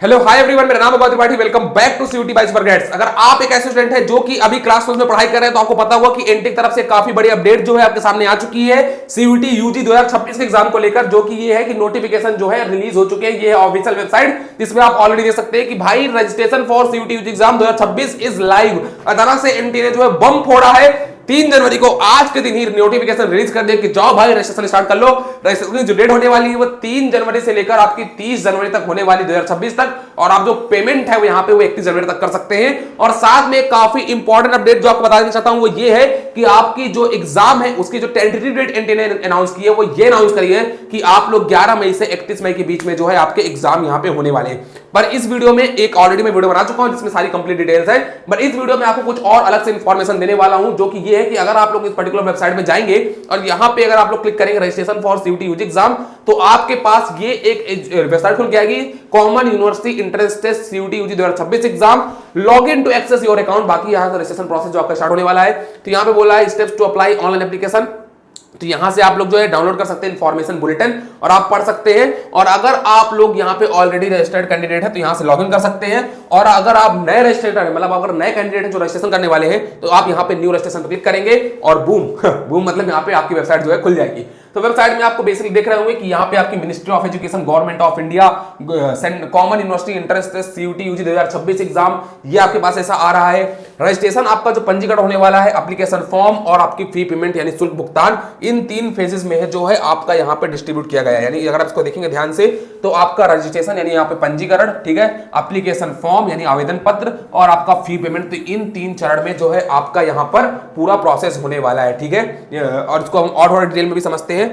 Hello hi everyone, मेरा नाम है Gautam Tripathi. Welcome back to CUT by Supergrades. अगर आप एक ऐसे स्टूडेंट हैं जो कि अभी क्लास 12 में पढ़ाई कर रहे हैं तो आपको पता होगा कि एनटीए की तरफ से काफी बड़ी अपडेट जो है आपके सामने आ चुकी है सीयूटी यूजी 2026 के एग्जाम को लेकर, जो कि ये है कि नोटिफिकेशन जो है रिलीज हो चुके हैं। ये है ऑफिशियल वेबसाइट जिसमें आप ऑलरेडी देख सकते हैं कि भाई registration for CUET UG exam 2026 is live. अचानक से एनटीए ने जो है बम फोड़ा है। 3 जनवरी को आज के दिन ही नोटिफिकेशन रिलीज कर दिया कि जाओ भाई रजिस्ट्रेशन स्टार्ट कर लो। रजिस्ट्रेशन की जो डेट होने वाली है वो 3 जनवरी से लेकर आपकी 30 जनवरी तक होने वाली 2026 तक, और आप जो पेमेंट है वो यहां पे वो 31 जनवरी तक कर सकते हैं। और साथ में काफी इंपॉर्टेंट अपडेट जो आपको बता देना चाहता हूं वो ये है कि आपकी जो एग्जाम है उसकी जो टेंटेटिव डेट एनटीए ने अनाउंस की है वो ये अनाउंस करी है कि आप लोग 11 मई से 31 मई के बीच में जो है आपके एग्जाम यहां पे होने वाले हैं। पर इस वीडियो में एक ऑलरेडी मैं वीडियो बना चुका हूं जिसमें सारी कंप्लीट डिटेल्स है, बट इस वीडियो में आपको कुछ और अलग से इंफॉर्मेशन देने वाला हूं, जो कि ये है कि अगर आप लोग इस पर्टिकुलर वेबसाइट में जाएंगे और यहां पे अगर आप लोग क्लिक करेंगे registration for CUET UG exam, तो आपके पास ये एक वेबसाइट खुल के आएगी, common university entrance test CUET UG 2026 exam, log in to access your account. बाकी यहां से रजिस्ट्रेशन प्रोसेस जो आपका स्टार्ट होने वाला है, तो यहां पे बोला है steps to apply online application. तो यहां से आप लोग जो है डाउनलोड कर सकते हैं इंफॉर्मेशन बुलेटिन और आप पढ़ सकते हैं। और अगर आप लोग यहां पे ऑलरेडी रजिस्टर्ड कैंडिडेट है तो यहां से लॉगिन कर सकते हैं। और अगर आप नए रजिस्टर्ड मतलब अगर नए कैंडिडेट हैं जो रजिस्ट्रेशन करने वाले हैं तो आप यहां पे न्यू रजिस्ट्रेशन पर क्लिक करेंगे और बूम बूम मतलब यहां पे आपकी वेबसाइट जो है खुल जाएगी। तो वेबसाइट में आपको बेसिकली देख रहे होंगे कि यहाँ पे आपकी ministry of education, government of India, common university entrance test CUET UG 2026 exam, ये आपके पास ऐसा आ रहा है। रजिस्ट्रेशन आपका जो पंजीकरण होने वाला है, एप्लीकेशन फॉर्म और आपकी फी पेमेंट यानी शुल्क भुगतान, इन 3 फेजेस में है जो है आपका यहाँ पे डिस्ट्रीब्यूट किया गया है। यानी अगर आप इसको देखेंगे ध्यान से तो आपका रजिस्ट्रेशन यानी यहाँ पे पंजीकरण, ठीक है, एप्लीकेशन फॉर्म यानी आवेदन पत्र और आपका फी पेमेंट, तो इन 3 चरण में जो है आपका यहाँ पर पूरा प्रोसेस होने वाला है, ठीक है। और इसको हम और डिटेल में भी समझते हैं,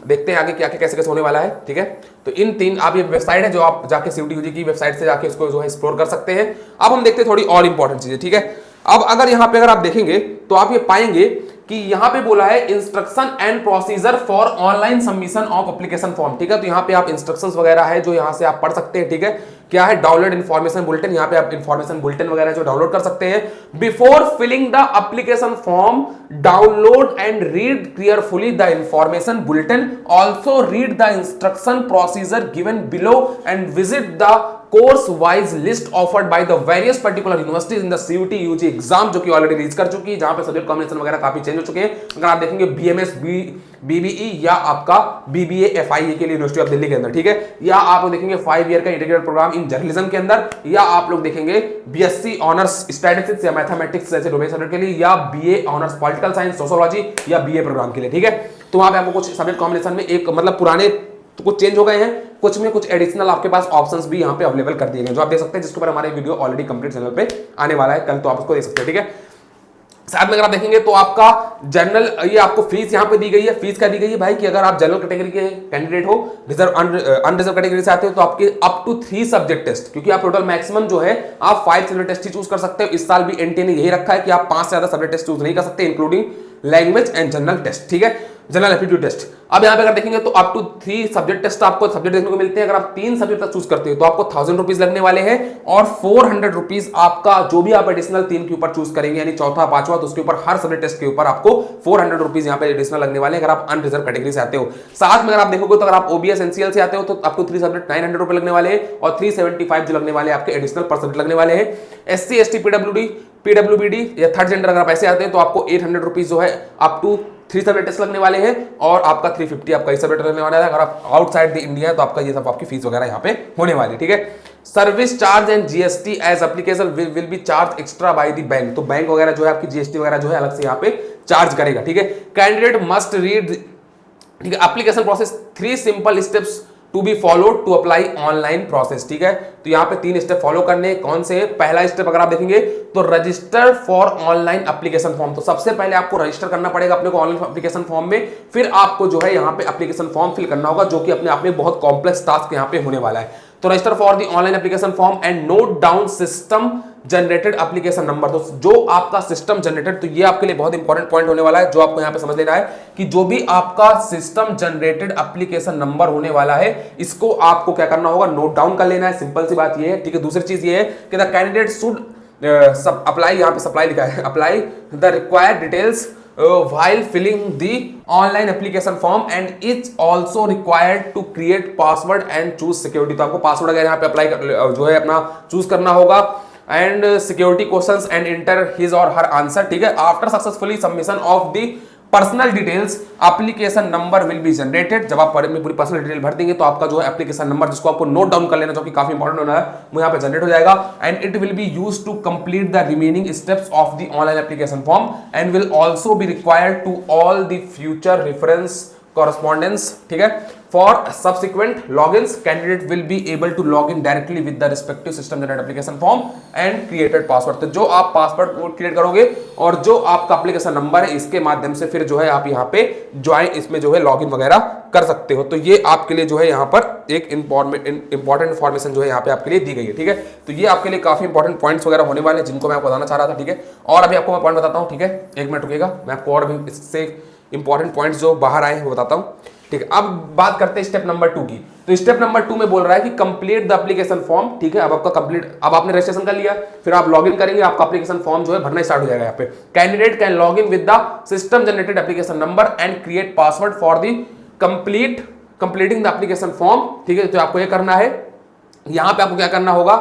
देखते हैं आगे क्या क्या कैसे कैसे होने वाला है, ठीक है। तो इन 3 आप ये वेबसाइट है जो आप जाके सीयूटी यूजी की वेबसाइट से जाके इसको जो है एक्सप्लोर कर सकते हैं। अब हम देखते हैं थोड़ी और इंपॉर्टेंट चीजें, ठीक है। अब अगर यहाँ पे अगर आप देखेंगे तो आप ये पाएंगे कि यहां पे बोला है instruction and procedure for online submission of application form, ठीक है। तो यहां पे आप इंस्ट्रक्शंस वगैरह है जो यहां से आप पढ़ सकते हैं, ठीक है। क्या है डाउनलोड इंफॉर्मेशन बुलेटिन, यहां पे आप इंफॉर्मेशन बुलेटिन वगैरह जो डाउनलोड कर सकते हैं। Before filling the application form download and read carefully the information bulletin, also read the instruction procedure given below and visit the course wise list offered by the various particular universities in the CUET UG exam, जो कि already release कर चुकी है, जहां पे subject combination वगैरह काफी change हो चुके हैं। अगर आप देखेंगे बीएमएस, बीबीई या आपका बीबीए एफआईए के लिए यूनिवर्सिटी ऑफ दिल्ली के अंदर, ठीक है, या आप लोग देखेंगे 5 ईयर का इंटीग्रेटेड प्रोग्राम इन जर्नलिज्म के अंदर, या आप लोग देखेंगे बीएससी ऑनर्स स्टैटिस्टिक्स या मैथमेटिक्स जैसे डोमेन सब्जेक्ट के लिए, या BA honours political science sociology या बीए प्रोग्राम के लिए, ठीक है। तो वहां पे आपको कुछ सब्जेक्ट कॉम्बिनेशन में एक मतलब पुराने तो कुछ चेंज हो गए हैं, कुछ में कुछ एडिशनल आपके पास ऑप्शंस भी यहाँ पे अवेलेबल कर दिए गए जो आप देख सकते हैं, जिसके ऊपर हमारे वीडियो ऑलरेडी कंप्लीट चैनल पे आने वाला है कल, तो आप उसको देख सकते हैं, ठीक है। साथ में अगर आप देखेंगे तो आपका जनरल, ये आपको फीस यहाँ पे दी गई है। फीस क्या दी गई है भाई कि अगर आप जनरल कैटेगरी के कैंडिडेट हो, रिजर्व अनरिजर्व कैटेगरी से आते हो तो आपके अप टू 3 सब्जेक्ट टेस्ट, क्योंकि आप टोटल मैक्सिमम जो है आप 5 सब्जेक्ट टेस्ट ही चूज कर सकते हो। इस साल भी एनटीए ने यही रखा है कि आप 5 से ज्यादा सब्जेक्ट टेस्ट चूज नहीं कर सकते, including language and general test, ठीक है, जनरल एप्टीट्यूड टेस्ट। अब यहां पे अगर देखेंगे तो अप टू 3 सब्जेक्ट टेस्ट आपको सब्जेक्ट देखने को मिलते हैं। अगर आप 3 सब्जेक्ट तक चूज करते हो तो आपको 1000 रुपीज लगने वाले हैं, और 400 रुपीज आपका जो भी आप एडिशनल 3 के ऊपर चूज करेंगे, यानी चौथा पांचवा, तो उसके ऊपर हर सब्जेक्ट टेस्ट के ऊपर आपको 400 रुपीज यहाँ पे एडिशनल लगने वाले हैं अगर आप अनरिजर्व कैटेगरी से आते हो। साथ में अगर आप देखोगे तो अगर आप ओबीएस एनसीएल से आते हो तो आपको 3 सब्जेक्ट 900 रुपए लगने वाले हैं, और 375 जो लगने वाले आपके एडिशनल पर सब्जेक्ट लगने वाले हैं। एससी एसटी पीडब्ल्यूबीडी या थर्ड जेंडर अगर आप ऐसे आते हैं तो आपको 800 रुपीज जो है अप टू 3 सब्जेक्ट टेस्ट लगने वाले हैं, और आपका 350 आपका इस सब्जेक्ट लगने वाला है। अगर आप आउटसाइड द इंडिया है तो आपका ये सब आपकी फीस वगैरह यहाँ पे होने वाली, ठीक है। Service charge and GST as application will be charge extra by the bank, तो बैंक वगैरह जो है आपकी जीएसटी वगैरह जो है अलग से यहाँ पे चार्ज करेगा, ठीक है। कैंडिडेट मस्ट रीड, ठीक है, application process 3 simple steps to be followed to apply online process, ठीक है। तो यहाँ पे 3 स्टेप फॉलो करने, कौन से? पहला स्टेप अगर आप देखेंगे तो register for online application form, तो सबसे पहले आपको रजिस्टर करना पड़ेगा अपने को ऑनलाइन एप्लीकेशन फॉर्म में, फिर आपको जो है यहाँ पे एप्लीकेशन फॉर्म फिल करना होगा, जो कि अपने आप में बहुत कॉम्प्लेक्स टास्क यहाँ पे होने वाला है। तो register for the online application form and note down system generated application number, तो जो आपका सिस्टम जनरेटेड, तो ये आपके लिए बहुत इंपॉर्टेंट पॉइंट होने वाला है, जो आपको यहाँ पे समझ लेना है कि जो भी आपका सिस्टम जनरेटेड एप्लीकेशन नंबर होने वाला है, इसको आपको क्या करना होगा, नोट डाउन कर लेना है। सिंपल सी बात ये है, ठीक है। दूसरी चीज ये है कि द कैंडिडेट शुड अप्लाई, यहाँ पे सप्लाई लिखा है, apply the required details while filling the online application form and it's also required to create password and choose security। तो आपको पासवर्ड अगर यहाँ पे अप्लाई जो है अपना चूज करना होगा and security questions and inter his or her answer, ठीक है। After successfully submission of the personal details application number will be generated. जब आप पूरी पर्सनल डिटेल भर देंगे तो आपका जो है एप्लीकेशन नंबर, जिसको आपको नोट डाउन कर लेना, जो कि काफी इंपॉर्टेंट होना है, वो यहाँ पे जनरेट हो जाएगा and it will be used to complete the remaining steps of the online application form and will also be required to all the future reference correspondence, ठीक है। For subsequent logins, candidate will be able to log in directly with the respective system generated application form and created password। तो जो आप password create करोगे और जो आपका application number है, इसके माध्यम से फिर जो है आप यहाँ पे ज्वाइन, इसमें जो है लॉगिन वगैरह कर सकते हो। तो ये आपके लिए जो है यहाँ पर एक इंपॉर्टेंट इन्फॉर्मेशन जो है यहाँ पे आपके लिए दी गई है, ठीक है। तो ये आपके लिए काफी इंपॉर्टेंट पॉइंट्स वगैरह होने वाले हैं जिनको मैं आपको बताना चाह रहा था, ठीक है। और अभी आपको मैं पॉइंट बताता हूँ, ठीक है, एक मिनट रुकेगा, मैं आपको और भी इससे इंपॉर्टेंट पॉइंट्स जो बाहर आए हैं वो बताता हूं, ठीक है। अब बात करते हैं स्टेप नंबर 2 की। तो स्टेप नंबर 2 में बोल रहा है कि कंप्लीट द एप्लीकेशन फॉर्म, ठीक है। अब आपका कंप्लीट, अब आपने रजिस्ट्रेशन कर लिया, फिर आप लॉगिन करेंगे, आपका एप्लीकेशन फॉर्म जो है भरना स्टार्ट हो जाएगा। यहाँ पे candidate can log in with the system generated application number and create password for the completing the application form, ठीक है। तो आपको ये करना है, यहां पे आपको क्या करना होगा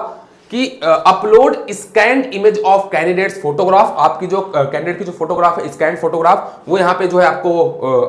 कि upload scanned image of candidates photograph. आपकी जो कैंडिडेट की जो फोटोग्राफ है, स्कैन्ड फोटोग्राफ, वो यहाँ पे जो है आपको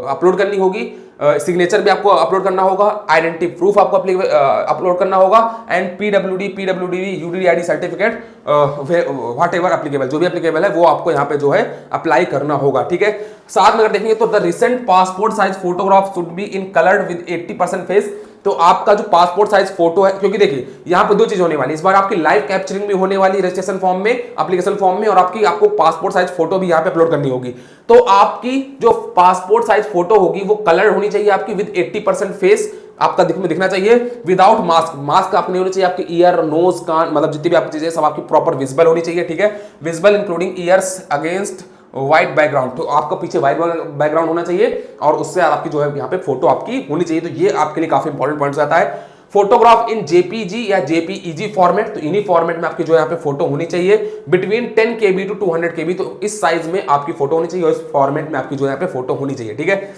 अपलोड करनी होगी। सिग्नेचर भी आपको अपलोड करना होगा, आइडेंटिटी प्रूफ आपको अपलोड करना होगा and PWD UDID certificate what ever applicable, जो भी एप्लीकेबल है वो आपको यहाँ पे जो है अप्लाई करना होगा, ठीक है। साथ में अगर देखेंगे तो the recent passport size photograph should be in coloured with 80% face. तो आपका जो पासपोर्ट साइज फोटो है, क्योंकि देखिए यहाँ पे दो चीज होने वाली, इस बार आपकी लाइव कैप्चरिंग भी होने वाली रजिस्ट्रेशन फॉर्म में, एप्लीकेशन फॉर्म में, और आपको पासपोर्ट साइज फोटो भी यहाँ पे अपलोड करनी होगी। तो आपकी जो पासपोर्ट साइज फोटो होगी वो कलर होनी चाहिए आपकी विद 80% फेस आपका दिखना चाहिए, विदाउट मास्क। मास्क आपको नहीं होनी चाहिए, आपके ईयर, नोज, कान, मतलब जितनी भी आपकी चीजें सब आपकी प्रॉपर विजिबल होनी चाहिए, ठीक है। Visible including years against white background, तो आपका पीछे व्हाइट बैकग्राउंड होना चाहिए और उससे आपकी जो है यहाँ पे फोटो आपकी होनी चाहिए। तो ये आपके लिए काफी इंपॉर्टेंट पॉइंट आता है। फोटोग्राफ इन जेपीजी या जेपीईजी फॉर्मेट, तो इन्हीं फॉर्मेट में आपकी जो यहाँ पे फोटो होनी चाहिए बिटवीन 10 KB टू 200 KB। तो इस साइज में आपकी फोटो होनी चाहिए और इस फॉर्मेट में आपकी जो यहाँ पे फोटो होनी चाहिए, ठीक है।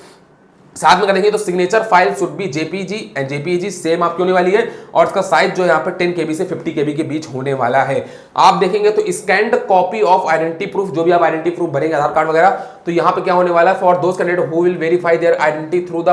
साथ में करेंगे तो signature file should be JPG and JPEG same आपकी होने वाली है और इसका साइज जो यहाँ पे 10 KB से 50 KB के बीच होने वाला है। आप देखेंगे तो scanned copy of identity proof, जो भी आप आइडेंटिटी प्रूफ भरेंगे, आधार कार्ड वगैरह, तो यहाँ पे क्या होने वाला है, for those candidate who will verify their identity through the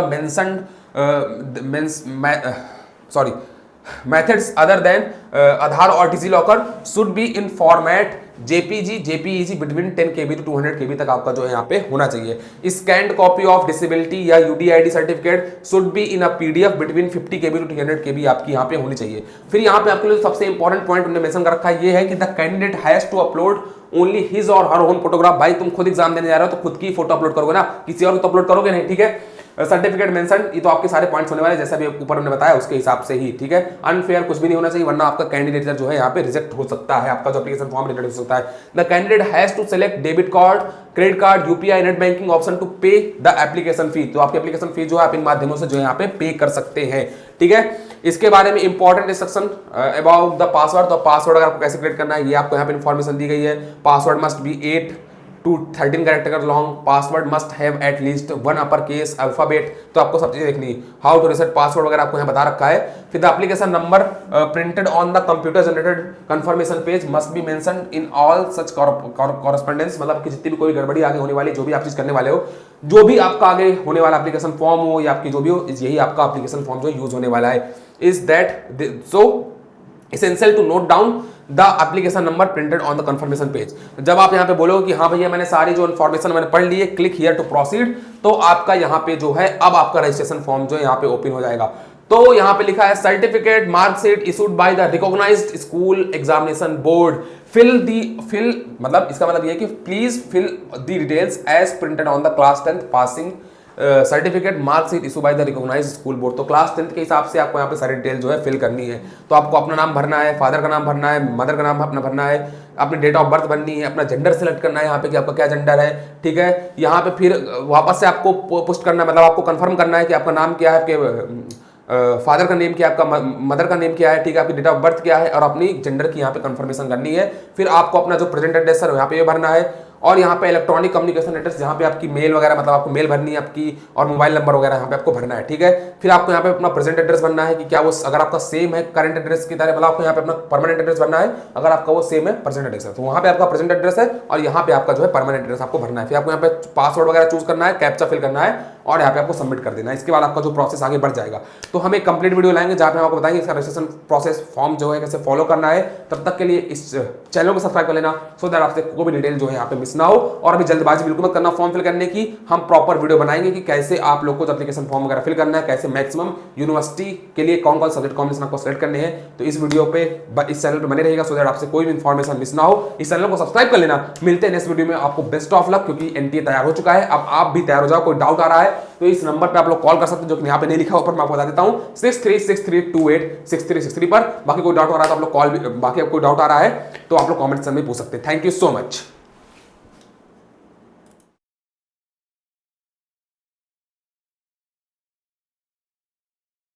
methods other than Aadhaar or DigiLocker should be in format JPG, JPEG between 10 KB to 200 KB तक आपका जो है यहाँ पे होना चाहिए। स्कैन्ड कॉपी ऑफ डिसेबिलिटी या UDID certificate should be in a PDF between 50 KB to 300 KB आपकी यहाँ पे होनी चाहिए। फिर यहाँ पे आपके लिए सबसे इंपॉर्टेंट पॉइंट उन्होंने मेंशन कर रखा है, ये है कि the candidate has to upload only his or her own photograph. भाई तुम खुद एग्जाम देने जा रहे हो तो खुद की फोटो अपलोड करोगे ना, किसी और को तो अपलोड करोगे नहीं, ठीक है। सर्टिफिकेट मेंशन, ये तो आपके सारे पॉइंट्स होने वाले जैसा भी ऊपर हमने बताया उसके हिसाब से ही, ठीक है। अनफेयर कुछ भी नहीं होना चाहिए, वरना आपका कैंडिडेट जो है यहाँ पे रिजेक्ट हो सकता है, आपका जो एप्लीकेशन फॉर्म रिजेक्ट हो सकता है। The candidate has to select debit card, credit card, UPI, net banking option to pay the application fee. तो आपकी एप्लीकेशन फी जो है आप इन माध्यमों से जो है यहाँ पे पे कर सकते हैं, ठीक है। इसके बारे में important instruction about the password, तो पासवर्ड अगर आपको कैसे क्रिएट करना है ये आपको यहाँ पे इन्फॉर्मेशन दी गई है। Password must be 8 to 13 character long, password must have at least 1 upper case alphabet. तो आपको सब चीजें देखनी है, हाउ टू रिसेट पासवर्ड वगैरह आपको यहाँ बता रखा है। फिर the application number printed on the computer generated confirmation page must be mentioned in all such correspondence, मतलब कि जितनी भी कोई गड़बड़ी आगे होने वाली, जो भी आप चीज करने वाले हो, जो भी आपका आगे होने वाला एप्लीकेशन फॉर्म हो या आपकी जो भी हो, यही आपका एप्लीकेशन फॉर्म जो यूज होने वाला है। Is that so essential to note down the application number printed on the confirmation page। जब आप यहाँ पे बोलोगे कि हाँ भैया मैंने सारी जो इन्फॉर्मेशन मैंने पढ़ ली है, क्लिक हियर टू प्रोसीड, तो आपका यहाँ पे जो है अब आपका रजिस्ट्रेशन फॉर्म जो है यहाँ पे ओपन हो जाएगा। तो यहाँ पे लिखा है certificate marksheet issued by the recognised school examination board, fill मतलब इसका मतलब ये है कि please fill the details as printed on the class 10th passing certificate marksheet issue by the recognised school board. तो क्लास 10th के हिसाब से आपको यहाँ पे सारी डिटेल जो है फिल करनी है। तो आपको अपना नाम भरना है, फादर का नाम भरना है, मदर का नाम अपना भरना है, अपनी डेट ऑफ बर्थ भरनी है, अपना जेंडर सेलेक्ट करना है यहाँ पे कि आपका क्या जेंडर है, ठीक है। यहाँ पे फिर वापस से आपको पुष्ट करना है, मतलब आपको कंफर्म करना है कि आपका नाम क्या है, आपके फादर का नेम क्या है, आपका मदर का नेम क्या है, ठीक है, आपकी डेट ऑफ बर्थ क्या है और अपनी जेंडर की यहाँ पे कंफर्मेशन करनी है। फिर आपको अपना जो प्रेजेंट एड्रेस है यहाँ पे ये भरना है और यहाँ पे इलेक्ट्रॉनिक कम्युनिकेशन एड्रेस, जहाँ पे आपकी मेल वगैरह, मतलब आपको मेल भरनी है आपकी, और मोबाइल नंबर वगैरह यहाँ पे आपको भरना है, ठीक है। फिर आपको यहाँ पे अपना प्रेजेंट एड्रेस भरना है कि क्या वो अगर आपका सेम है करंट एड्रेस की तरह, मतलब आपको यहाँ पे अपना परमानेंट एड्रेस भरना है, अगर आपका वो सेम है प्रेजेंट एड्रेस है तो वहाँ पे आपका प्रेजेंट एड्रेस है, और यहाँ पे आपका जो है परमानेंट एड्रेस आपको भरना है। फिर आपको यहाँ पे पासवर्ड वगैरह चूज करना है, कैप्चा फिल करना है, और यहाँ पे आपको सबमिट कर देना है। इसके बाद आपका जो प्रोसेस आगे बढ़ जाएगा। तो हम एक कंप्लीट वीडियो लाएंगे जहाँ पे हम आपको बताएंगे इसका रजिस्ट्रेशन प्रोसेस फॉर्म जो है कैसे फॉलो करना है। तब तक के लिए इस चैनल को सब्सक्राइब कर लेना, सो दैट आपसे कोई भी डिटेल जो है यहाँ पे मिस ना हो। और अभी जल्दबाजी बिल्कुल मत करना फॉर्म फिल करने की, हम प्रॉपर वीडियो बनाएंगे कि कैसे आप लोग को एप्लीकेशन फॉर्म वगैरह फिल करना है, कैसे मैक्सिमम यूनिवर्सिटी के लिए कौन कौन सब्जेक्ट कॉम्बिनेशन आपको सेलेक्ट करने हैं। तो इस वीडियो पे इस चैनल पे बने रहिएगा, सो दैट आपसे कोई भी इंफॉर्मेशन मिस ना हो। इस चैनल को सब्सक्राइब कर लेना। मिलते हैं नेक्स्ट वीडियो में, आपको बेस्ट ऑफ लक, क्योंकि एनटीए तैयार हो चुका है। अब आप भी तैयार हो जाओ। कोई डाउट आ रहा है तो इस नंबर पे आप लोग कॉल कर सकते हैं, जो कि यहाँ पे नहीं लिखा ऊपर मैं आपको बता देता हूँ, 6363286363 पर। बाकी कोई डाउट आ रहा है तो आप लोग कॉल भी, बाकी कोई डाउट आ रहा है तो आप लोग कमेंट सेक्शन में पूछ सकते हैं। Thank you so much.